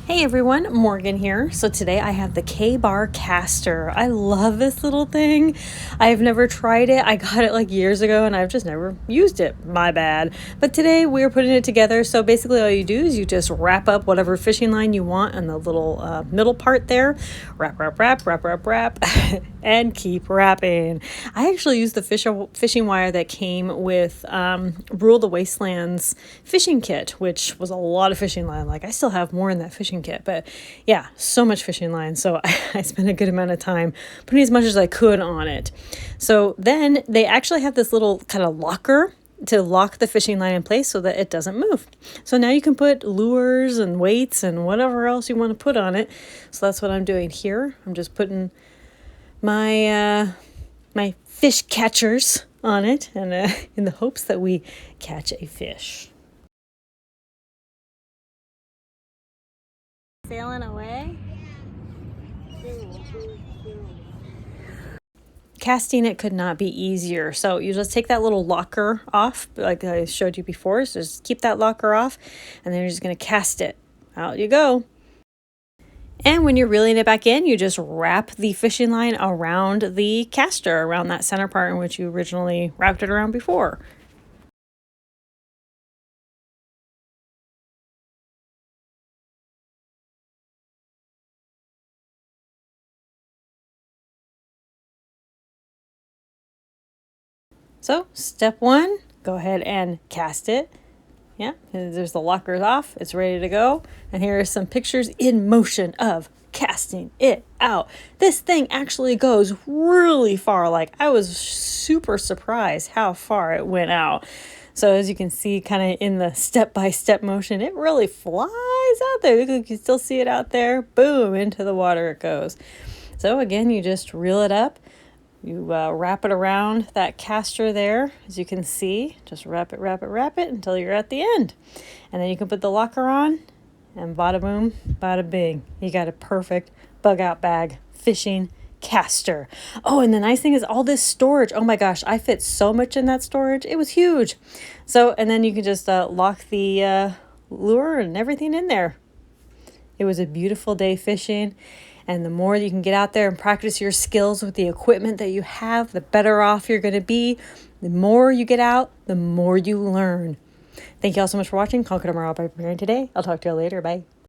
Hey everyone, Morgan here. So today I have the K-Bar Kaster. I love this little thing. I've never tried it. I got it like years ago and I've just never used it. My bad. But today we're putting it together. So basically all you do is you just wrap up whatever fishing line you want in the little middle part there. Wrap, wrap, wrap, wrap, wrap, wrap, and keep wrapping. I actually used the fishing wire that came with Rule the Wasteland's fishing kit, which was a lot of fishing line. Like I still have more in that fishing kit, but yeah, so much fishing line. So I spent a good amount of time putting as much as I could on it. So then they actually have this little kind of locker to lock the fishing line in place so that it doesn't move. So now you can put lures and weights and whatever else you want to put on it. So that's what I'm doing here. I'm just putting my my fish catchers on it, and in the hopes that we catch a fish. Sailing away. Casting it could not be easier. So you just take that little locker off, like I showed you before. So just keep that locker off, and then you're just going to cast it. Out you go. And when you're reeling it back in, you just wrap the fishing line around the caster, around that center part in which you originally wrapped it around before. So step one, go ahead and cast it. Yeah, there's the lockers off. It's ready to go. And here are some pictures in motion of casting it out. This thing actually goes really far. Like I was super surprised how far it went out. So as you can see kind of in the step-by-step motion, it really flies out there. You can still see it out there. Boom, into the water it goes. So again, you just reel it up. You wrap it around that caster there, as you can see. Just wrap it, wrap it, wrap it until you're at the end. And then you can put the locker on, and bada boom, bada bing. You got a perfect bug out bag fishing caster. Oh, and the nice thing is all this storage. Oh my gosh, I fit so much in that storage. It was huge. So, and then you can just lock the lure and everything in there. It was a beautiful day fishing. And the more you can get out there and practice your skills with the equipment that you have, the better off you're going to be. The more you get out, the more you learn. Thank you all so much for watching. Conquer tomorrow by preparing today. I'll talk to you all later. Bye.